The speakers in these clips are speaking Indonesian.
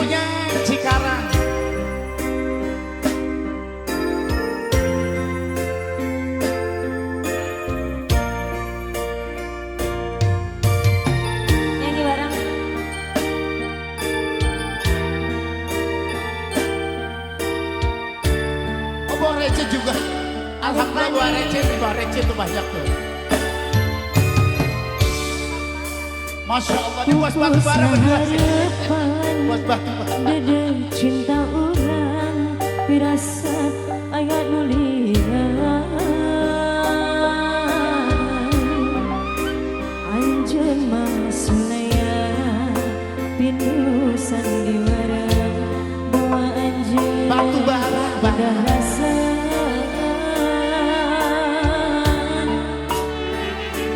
punya Cikarang. Nyanyi bareng. Oh, bawa receh juga. Alhamdulillah bawa receh tuh banyak tuh. Masya Allah, ini bos batu bara berdua sih. Bos batu bara. Dede cinta orang, firasat ayat nulian. Anjen masulaya, pindu sandiwara. Bawa anjen Batu bara, pada rasa.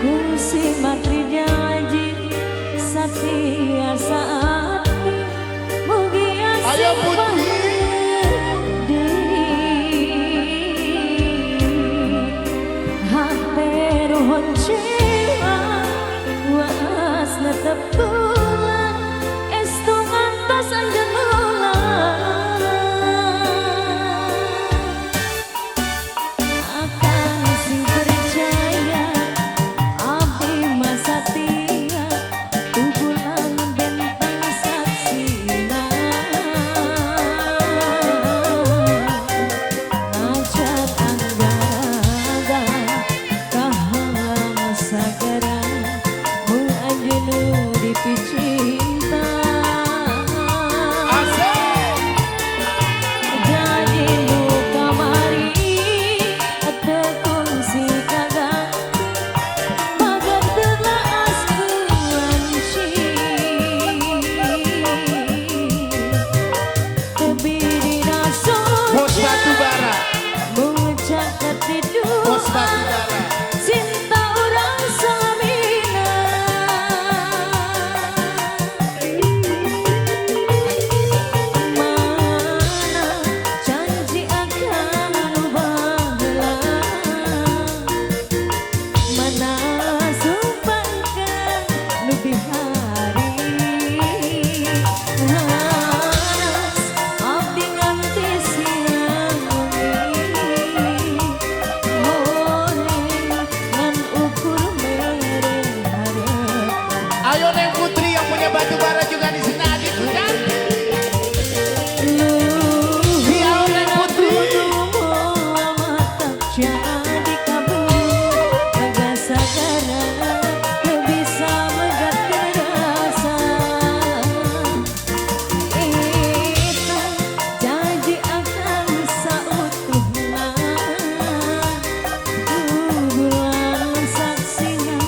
Kursi matrinya Satria saat mugia Ayo Putri. Hampir honcewa was netep tulang estu ngantos anjen ulang akan sing percaya abdi masa tia tubulan bentang saksina ngajak anggara kahalang sagara mung anjeun dipicinta jadi nu kamari teu kungsi kagak magar telaas kuanci tebirina Bos soja batu bara. mengecak ketiduran Bos batu bara. cinta orang salamina mana janji akan baheula mana sumpahkan nu di hari hanas abdi nganti siang wengi morning ngan ukur mere hareup Ayo Neng Putri yang punya batu bara juga di sini adik tuh kan. Iya Neng Putri. jadi kabur kagak sagara teu bisa megat rasa itu janji akan sautuhna bulan saksina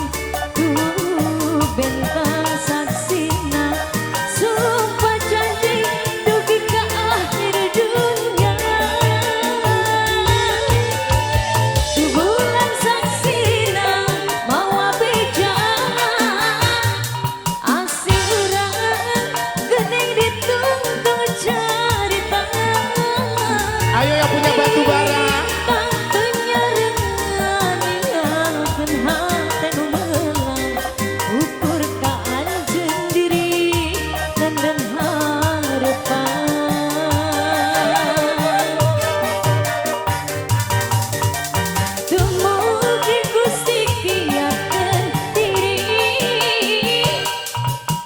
bentang saksina sumpah janji dugi ka akhir dunia bulan saksina mawa bejana asing urang geuning ditungtung carita Ayo yang punya batu bara. teu nyareungan ninggalkeun hate nu meulang ukur ka anjeun diri dan hareupan dumugi Gusti kieukeun diri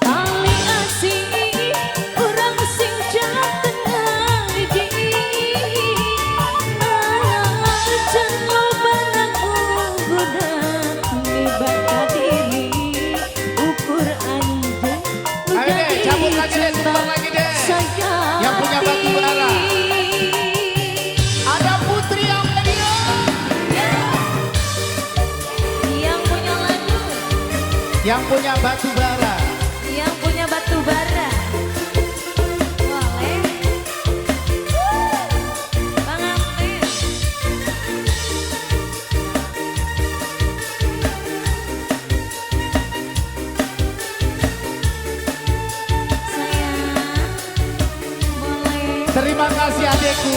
tali asih urang sing jateng hiji najan lobana budak libat ka diri ukur anjeun nu Ayo deh, jadi cabut lagi deh, cinta tukar lagi deh. sayang Yang punya batu bara. Ada Putri yang media. yang punya lagu Yang punya batu bara. yang punya batu bara boleh Bang Amir sayang boleh Terima kasih adekku.